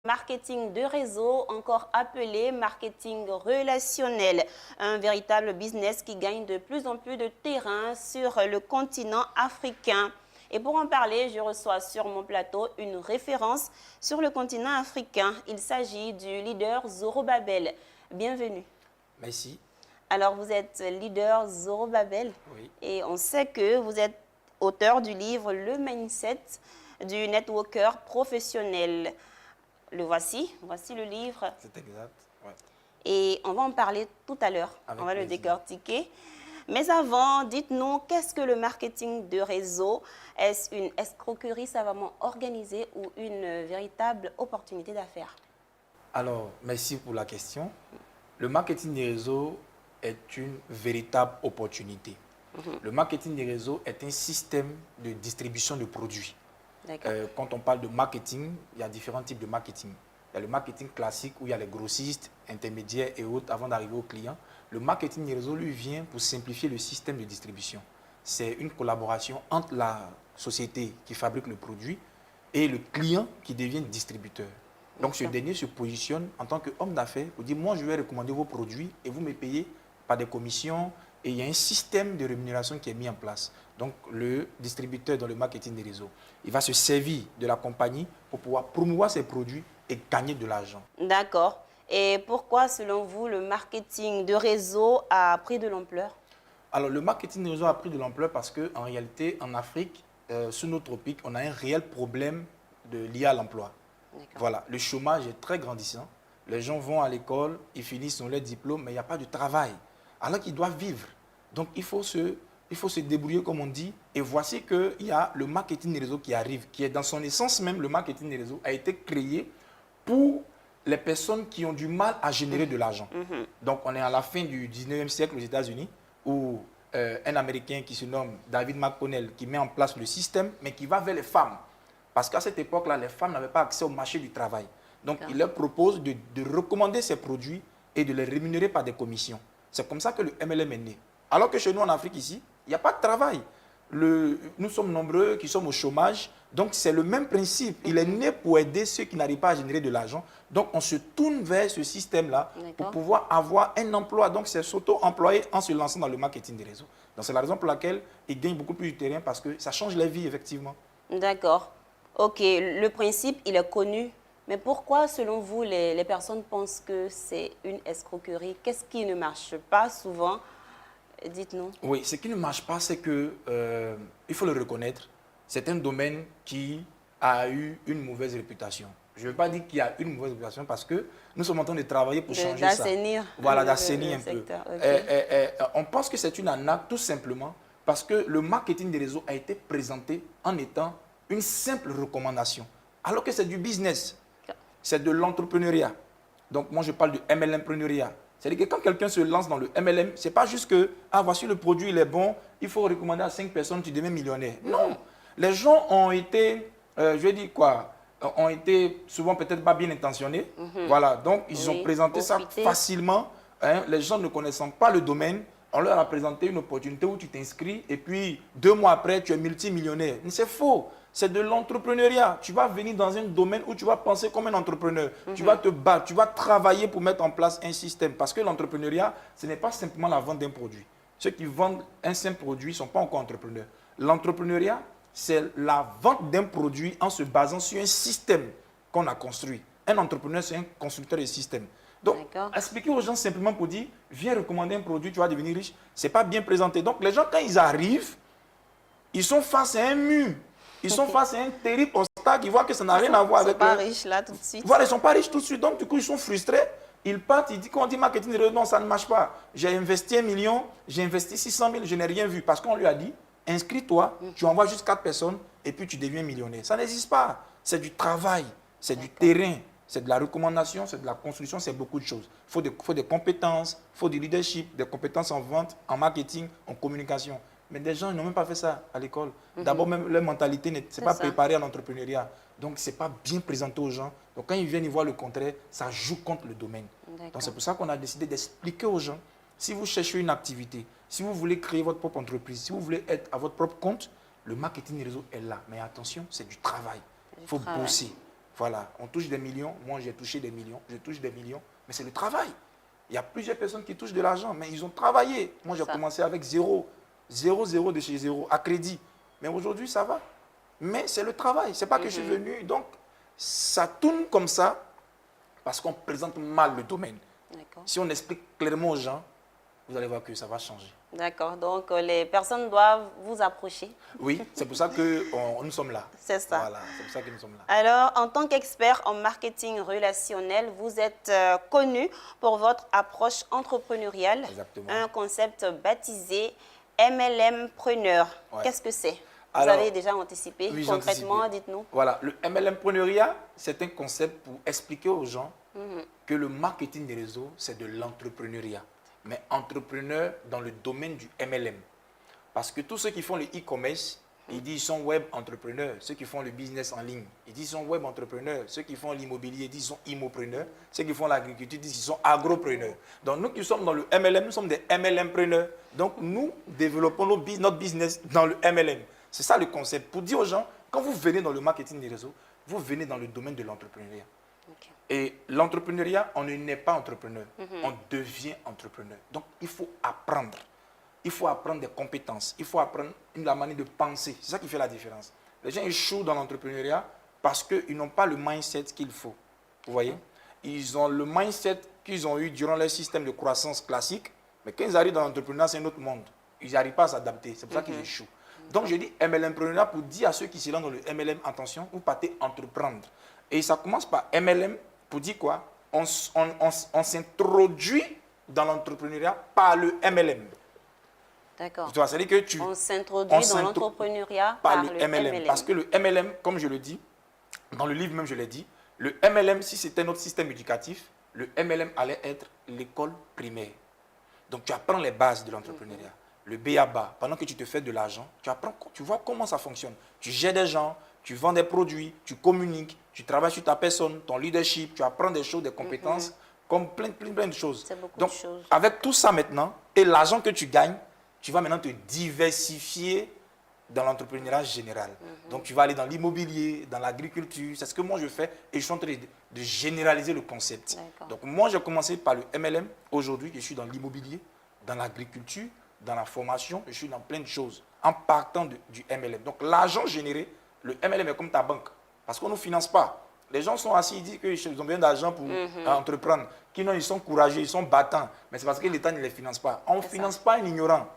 Marketing de réseau, encore appelé marketing relationnel, un véritable business qui gagne de plus en plus de terrain sur le continent africain. Et pour en parler, je reçois sur mon plateau une référence sur le continent africain. Il s'agit du leader Zorobabel. Bienvenue. Merci. Alors, vous êtes leader Zorobabel. Oui. Et on sait que vous êtes auteur du livre Le Mindset du networker professionnel. Le voici le livre. C'est exact. Ouais. Et on va en parler tout à l'heure. On va le décortiquer. Mais avant, dites-nous, qu'est-ce que le marketing de réseau? Est-ce une escroquerie savamment organisée ou une véritable opportunité d'affaires? Alors, merci pour la question. Le marketing des réseaux est une véritable opportunité. Le marketing des réseaux est un système de distribution de produits. Quand on parle de marketing, il y a différents types de marketing. Il y a le marketing classique où il y a les grossistes, intermédiaires et autres avant d'arriver au client. Le marketing des réseaux, lui, vient pour simplifier le système de distribution. C'est une collaboration entre la société qui fabrique le produit et le client qui devient distributeur. Donc, ce dernier se positionne en tant qu'homme d'affaires pour dire, moi, je vais recommander vos produits et vous me payez par des commissions. Et il y a un système de rémunération qui est mis en place. Donc, le distributeur dans le marketing des réseaux, il va se servir de la compagnie pour pouvoir promouvoir ses produits et gagner de l'argent. D'accord. Et pourquoi, selon vous, le marketing de réseau a pris de l'ampleur? Alors, le marketing de réseau a pris de l'ampleur parce qu'en réalité, en Afrique, sous nos tropiques, on a un réel problème lié à l'emploi. Voilà, le chômage est très grandissant. Les gens vont à l'école, ils finissent leur diplôme, mais il n'y a pas de travail. Alors qu'ils doivent vivre. Donc, il faut se débrouiller, comme on dit. Et voici qu'il y a le marketing des réseaux qui arrive, qui est dans son essence même, le marketing des réseaux a été créé pour les personnes qui ont du mal à générer de l'argent. Donc, on est à la fin du 19e siècle aux États-Unis, où un Américain qui se nomme David McConnell, qui met en place le système, mais qui va vers les femmes. Parce qu'à cette époque-là, les femmes n'avaient pas accès au marché du travail. Donc, il leur propose de recommander ces produits et de les rémunérer par des commissions. C'est comme ça que le MLM est né. Alors que chez nous, en Afrique, ici, il n'y a pas de travail. Nous sommes nombreux qui sommes au chômage. Donc, c'est le même principe. Il est né pour aider ceux qui n'arrivent pas à générer de l'argent. Donc, on se tourne vers ce système-là pour pouvoir avoir un emploi. Donc, c'est s'auto-employer en se lançant dans le marketing des réseaux. Donc, c'est la raison pour laquelle il gagne beaucoup plus de terrain parce que ça change les vies, effectivement. D'accord. OK. Le principe, il est connu. Mais pourquoi, selon vous, les personnes pensent que c'est une escroquerie? Qu'est-ce qui ne marche pas souvent? Dites-nous. Oui, ce qui ne marche pas, c'est que, il faut le reconnaître, c'est un domaine qui a eu une mauvaise réputation. Je ne veux pas dire qu'il y a une mauvaise réputation parce que nous sommes en train de travailler pour changer ça. D'assainir. Voilà, d'assainir un peu. Okay. On pense que c'est une arnaque tout simplement parce que le marketing des réseaux a été présenté en étant une simple recommandation. Alors que c'est du business. C'est de l'entrepreneuriat. Donc, moi, je parle du MLM-preneuriat. C'est-à-dire que quand quelqu'un se lance dans le MLM, ce n'est pas juste que, ah, voici le produit, il est bon, il faut recommander à 5 personnes, tu deviens millionnaire. Non. Les gens ont été, je vais dire quoi, ont été souvent peut-être pas bien intentionnés. Voilà, donc ils ont présenté ça facilement. Hein, les gens ne connaissant pas le domaine, on leur a présenté une opportunité où tu t'inscris et puis 2 mois après, tu es multimillionnaire. C'est faux. C'est de l'entrepreneuriat. Tu vas venir dans un domaine où tu vas penser comme un entrepreneur. Tu vas te battre, tu vas travailler pour mettre en place un système. Parce que l'entrepreneuriat, ce n'est pas simplement la vente d'un produit. Ceux qui vendent un simple produit ne sont pas encore entrepreneurs. L'entrepreneuriat, c'est la vente d'un produit en se basant sur un système qu'on a construit. Un entrepreneur, c'est un constructeur de système. Donc, expliquer aux gens simplement pour dire, viens recommander un produit, tu vas devenir riche, ce n'est pas bien présenté. Donc, les gens, quand ils arrivent, ils sont face à un mur. Ils sont face à un terrible obstacle, ils voient que ça n'a rien à voir avec eux. Ils ne sont pas riches là tout de suite. Voilà, ils ne sont pas riches tout de suite. Donc, du coup, ils sont frustrés. Ils partent, ils disent, quand on dit marketing de réseau, non, ça ne marche pas. J'ai investi 1 million, j'ai investi 600 000, je n'ai rien vu. Parce qu'on lui a dit, inscris-toi, tu envoies juste 4 personnes et puis tu deviens millionnaire. Ça n'existe pas. C'est du travail, c'est du terrain, c'est de la recommandation, c'est de la construction, c'est beaucoup de choses. Il faut des compétences, il faut du leadership, des compétences en vente, en marketing, en communication. Mais des gens n'ont même pas fait ça à l'école. D'abord, même leur mentalité n'est pas préparée à l'entrepreneuriat. Donc, ce n'est pas bien présenté aux gens. Donc, quand ils viennent y voir le contraire, ça joue contre le domaine. Donc, c'est pour ça qu'on a décidé d'expliquer aux gens, si vous cherchez une activité, si vous voulez créer votre propre entreprise, si vous voulez être à votre propre compte, le marketing réseau est là. Mais attention, c'est du travail. Il faut bosser. Il Voilà, on touche des millions. Moi, j'ai touché des millions. Je touche des millions. Mais c'est le travail. Il y a plusieurs personnes qui touchent de l'argent, mais ils ont travaillé. Moi, j'ai commencé avec zéro. Zéro de chez zéro, à crédit. Mais aujourd'hui, ça va. Mais c'est le travail. Ce n'est pas que je suis venu. Donc, ça tourne comme ça parce qu'on présente mal le domaine. Si on explique clairement aux gens, vous allez voir que ça va changer. D'accord. Donc, les personnes doivent vous approcher. Oui, c'est pour ça que nous sommes là. C'est ça. Voilà, c'est pour ça que nous sommes là. Alors, en tant qu'expert en marketing relationnel, vous êtes connu pour votre approche entrepreneuriale. Exactement. Un concept baptisé MLMpreneur. Ouais. Qu'est-ce que c'est? Vous Alors, avez déjà anticipé. Oui, concrètement, dites-nous. Voilà, le MLMpreneuriat, c'est un concept pour expliquer aux gens que le marketing des réseaux, c'est de l'entrepreneuriat. Mais entrepreneur dans le domaine du MLM. Parce que tous ceux qui font le e-commerce, ils disent qu'ils sont web entrepreneurs. Ceux qui font le business en ligne, ils disent qu'ils sont web entrepreneurs. Ceux qui font l'immobilier, ils disent qu'ils sont immopreneurs. Ceux qui font l'agriculture, disent qu'ils sont agropreneurs. Donc nous qui sommes dans le MLM, nous sommes des MLMpreneurs. Donc nous développons notre business dans le MLM. C'est ça le concept. Pour dire aux gens, quand vous venez dans le marketing des réseaux, vous venez dans le domaine de l'entrepreneuriat. Okay. Et l'entrepreneuriat, on ne naît pas entrepreneur, on devient entrepreneur. Donc il faut apprendre. Il faut apprendre des compétences. Il faut apprendre la manière de penser. C'est ça qui fait la différence. Les gens échouent dans l'entrepreneuriat parce qu'ils n'ont pas le mindset qu'il faut. Vous voyez? Ils ont le mindset qu'ils ont eu durant leur système de croissance classique, mais quand ils arrivent dans l'entrepreneuriat, c'est un autre monde. Ils n'arrivent pas à s'adapter. C'est pour ça qu'ils échouent. Donc, je dis MLMpreneur pour dire à ceux qui se lancent dans le MLM, attention, vous partez entreprendre. Et ça commence par MLM pour dire quoi? On s'introduit dans l'entrepreneuriat par le MLM. D'accord. C'est-à-dire que on s'introduit dans l'entrepreneuriat par le MLM. Parce que le MLM, comme je le dis, dans le livre même je l'ai dit, le MLM, si c'était notre système éducatif, le MLM allait être l'école primaire. Donc, tu apprends les bases de l'entrepreneuriat. Le B.A.B.A. Pendant que tu te fais de l'argent, tu apprends, tu vois comment ça fonctionne. Tu gères des gens, tu vends des produits, tu communiques, tu travailles sur ta personne, ton leadership, tu apprends des choses, des compétences, comme plein de choses. Donc, avec tout ça maintenant, et l'argent que tu gagnes, tu vas maintenant te diversifier dans l'entrepreneuriat général. Donc, tu vas aller dans l'immobilier, dans l'agriculture. C'est ce que moi, je fais et je suis en train de généraliser le concept. Donc, moi, j'ai commencé par le MLM. Aujourd'hui, je suis dans l'immobilier, dans l'agriculture, dans la formation, je suis dans plein de choses en partant du MLM. Donc, l'argent généré, le MLM est comme ta banque parce qu'on ne nous finance pas. Les gens sont assis, ils disent qu'ils ont besoin d'argent pour entreprendre. Ils sont courageux, ils sont battants. Mais c'est parce que l'État ne les finance pas. On ne finance pas un ignorant.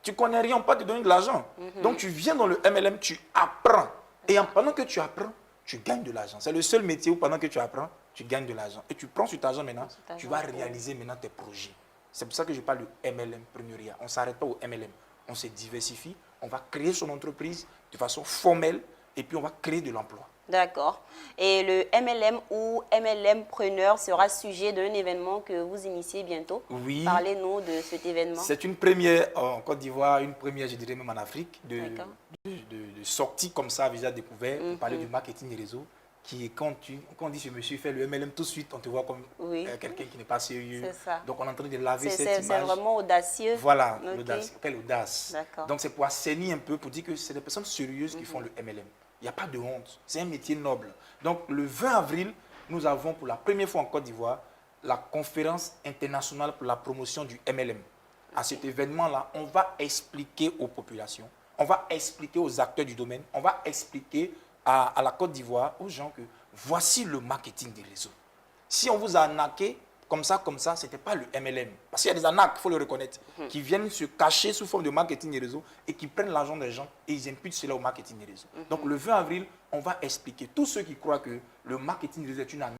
Tu ne connais rien, on ne peut pas te donner de l'argent. Donc, tu viens dans le MLM, tu apprends. Et pendant que tu apprends, tu gagnes de l'argent. C'est le seul métier où pendant que tu apprends, tu gagnes de l'argent. Et tu prends sur cet argent maintenant, tu vas réaliser maintenant tes projets. C'est pour ça que je parle de MLMpreneuriat. On ne s'arrête pas au MLM. On se diversifie, on va créer son entreprise de façon formelle et puis on va créer de l'emploi. D'accord. Et le MLM ou MLMpreneur sera sujet d'un événement que vous initiez bientôt. Oui. Parlez-nous de cet événement. C'est une première en Côte d'Ivoire, une première, je dirais même en Afrique, de sortie comme ça, visage découvert, pour parler du marketing des réseaux. Qui, quand on dit ce monsieur fait le MLM, tout de suite, on te voit comme quelqu'un qui n'est pas sérieux. Donc, on est en train de laver cette image. C'est vraiment audacieux. Voilà, l'audace. Quelle audace. Donc, c'est pour assainir un peu, pour dire que c'est des personnes sérieuses qui font le MLM. Il n'y a pas de honte. C'est un métier noble. Donc, le 20 avril, nous avons pour la première fois en Côte d'Ivoire la conférence internationale pour la promotion du MLM. À cet événement-là, on va expliquer aux populations, on va expliquer aux acteurs du domaine, on va expliquer à la Côte d'Ivoire, aux gens que voici le marketing des réseaux. Si on vous a arnaqué comme ça, ce n'était pas le MLM. Parce qu'il y a des arnaques, il faut le reconnaître, qui viennent se cacher sous forme de marketing des réseaux et qui prennent l'argent des gens et ils imputent cela au marketing des réseaux. Donc le 20 avril, on va expliquer tous ceux qui croient que le marketing des réseaux est une arnaque.